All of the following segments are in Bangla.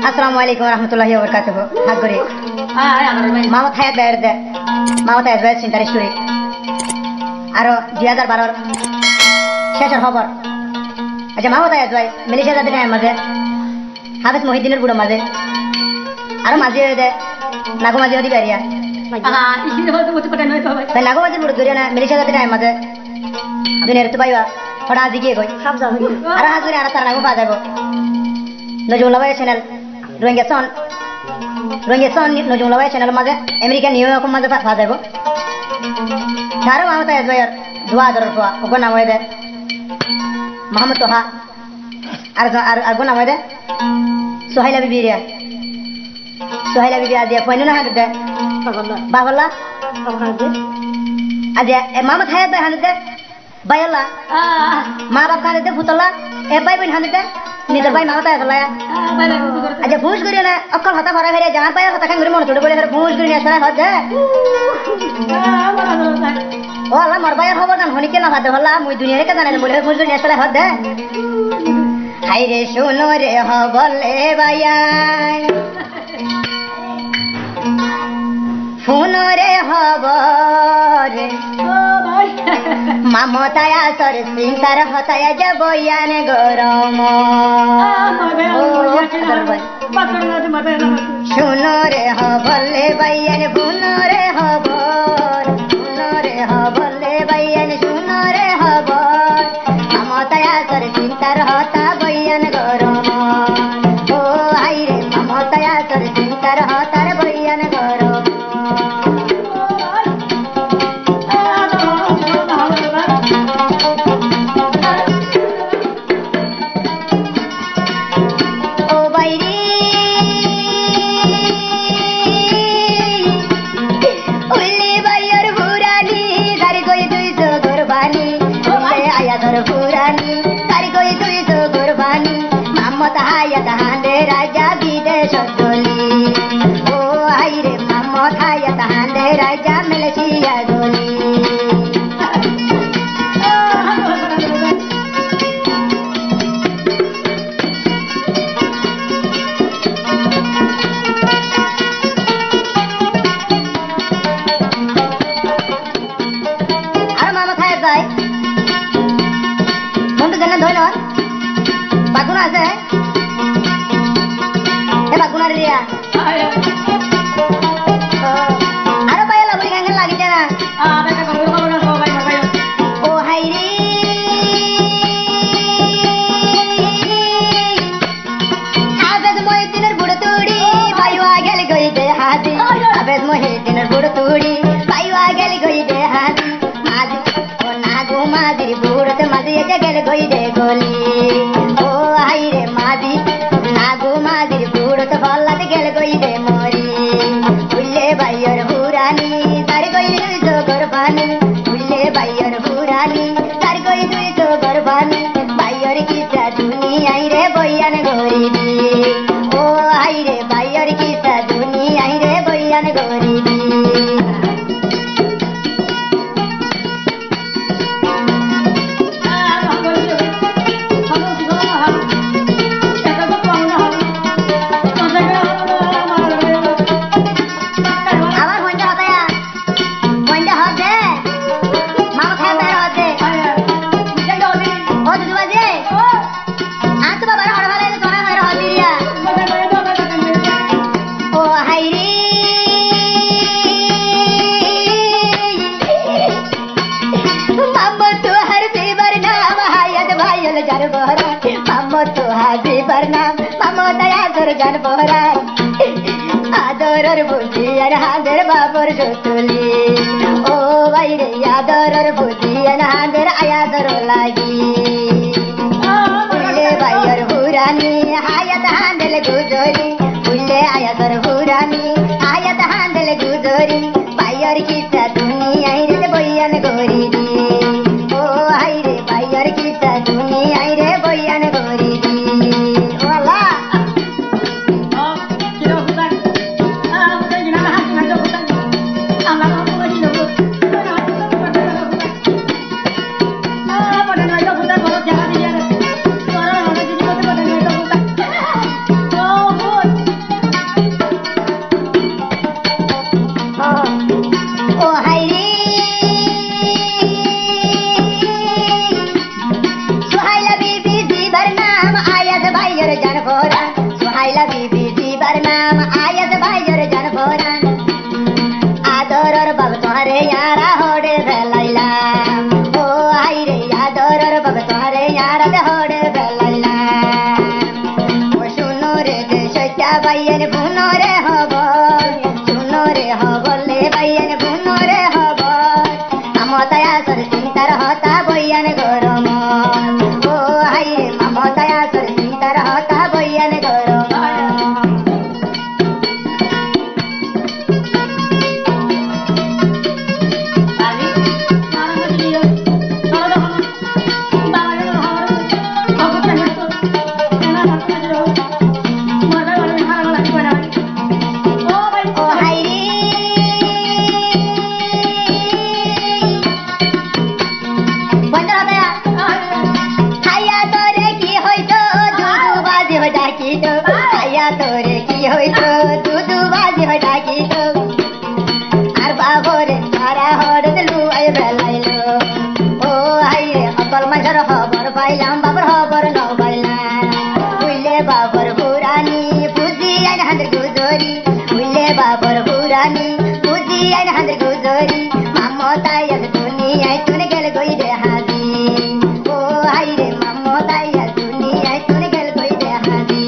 আসসালামু আলাইকুম রহমতুল্লাহি ওয়া বারাকাতুহু হাত করে মামা থায়াত বাইর দে মামা থায়াত বাইর চিন্তার স্টোরি আরো 2012 শেষের খবর আচ্ছা মামা থায়াত ভাই মালয়েশিয়া যাতে নাই মাঝে হাফেজ মহিউদ্দিনের বুড়ো মাঝে আরো মাঝে দে নাগো মাঝে হদি বাড়িয়া তাই নাগো মাঝে বুড়ো ধরিয়া না মালয়েশিয়া যাতে নাই মাঝে দুনিয়ার তো পাইবা থোড়া আজি গিয়ে কই আর হাজুরি আর তার নাগো পা যাবো নজরুল্লাহ ভাই চ্যানেল রোহিঙ্গা সন নজরুল্লাহ ভাই চ্যানেল মাঝে আমেরিকা নিউ ইয়র্ক মাঝে পা যাবো তারও মামা তাই ভাইয়ার দোয়া আদরের পোয়া ওগো নাম হয়ে দে মোহাম্মদ তোহা আর গো নাম হয়ে দে সোহাইলা বিবি রিয়া সোহাইলা বিবি আজিয়া পয়নো না হাতে দে বাবল্লা আজিয়া মামা থাই ভাই হাতে দে বাইল্লা মা বাপ হাতে দে ফুতল্লা এ ভাই বোন হাতে দে নিজের ভাই মামা তাই ফেলায়া আচ্ছা ফুস করি না অকল হতা ভরা ফেরে যাহার পায়ের হতা খান করে মনে ছোট করে ফেরে ফুস করি না সারা হচ্ছে ও আল্লাহ মোর ভাইয়ের খবর জান হনি কেন হাতে হল্লা মুই দুনিয়ারে কে জানাই বলে ফুস করি না সারা হচ্ছে হাই রে শোনো রে হবলে ভাইয়াই ফোন রে হবর মামতায়া সর সিংসার হতায়া যে বইয়ান গরম শুনো রে হবলে বাইয়ান শুনো রে হবর শুনো রে হবলে বাইয়ান শুনো রে হবর মামতায়া সর সিংসার হতা বইয়ান গরম ও হাই রে মামতায়া সর সিংসার হতার বইয়ান গরম राजा विदेश ओ आई रे मामो थाया तहांदे राजा मलेशिया गोली আর মামা থায় যাই মন তো জানা ধইল বাগুনা আছে রিয়া আরো পাইলা বলি গাঙ্গেল লাগিছে না ও হাই রে আবেদ মহিউদ্দিনের বুড়ো তুড়ি পাইওয়া গেল গই দে হাতি আবেদ মহিউদ্দিনের বুড়ো তুড়ি পাইওয়া গেল গই দে হাতি মাঝি ও নাগো মাঝির বুড়োতে মাঝি এসে গেল গই দে গলি ও হাই রে মাঝি নাগো মাঝির বুড়োতে বল্লাতে গেল গই দে মরি উল্লে বাইয়ের হুরানি তার গই দুই তো গরবানি উল্লে বাইয়ের হুরানি তার গই দুই তো গরবানি বাইয়ের কিসা দুনিয়াই রে বইয়ান গরিবি ও হাই রে বাইয়ের কিসা দুনিয়াই রে বইয়ান গরিবি আদরের বুঝি আর হাঁদের বাবর সুতুলি ও বাইরে আদরের বুঝি আর হাঁদের আয়াদর লাগি উল্লে বাইয়ের হুরানি হায়াত হাঁদেল গুজরি উল্লে আয়াদর হুরানি হায়াত হাঁদেল গুজরি বাইয়ের কিসা দুনিয়াই রে বইয়ান গরিবি ও হাই রে বাইয়ের কিসা দুনিয়াই রে বইয়ান গরিবি লাইলা বিবি দিবার নাম আয়াত ভাইয়ের জনভরান আদরর বাব তোরে ইয়ারা হড়ে বেলাইলাম ও হাইরে আদরর বাব তোরে ইয়ারা হড়ে বেলাইলাম ও শুনো রে যে সত্যা বাইয়ের বুনো রে হব শুনো রে হবলে বাইয়ের বুনো রে হব মমতায়া সর চিন্তার হতা বইয়ান গরম ও হাইরে মমতায়া সর চিন্তার হতা বইয়ান গরম তোরে কি হইতো দুধ বাজি ডাকি তো আর বাবরে সারা হড়ে দিলু আই বেলাইলো ও আইরে অকল মাঝর খবর পাইলাম বাবর খবর ন পাইলাম বুঝলে বাবর পুরানি বুঝি আইন হাঁদের গুজরি বুঝলে বাবর পুরানি বুঝি আইন হাঁদের গুজরি মামতাই আজ দুনিয়ায় তুনে গেল গই রে হাজি ও আইরে মামতাই আজ দুনিয়ায় তুনে গেল গই রে হাজি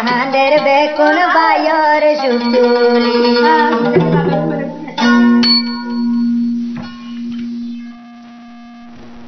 হাঁদের বেকুন বায়র সুতুলি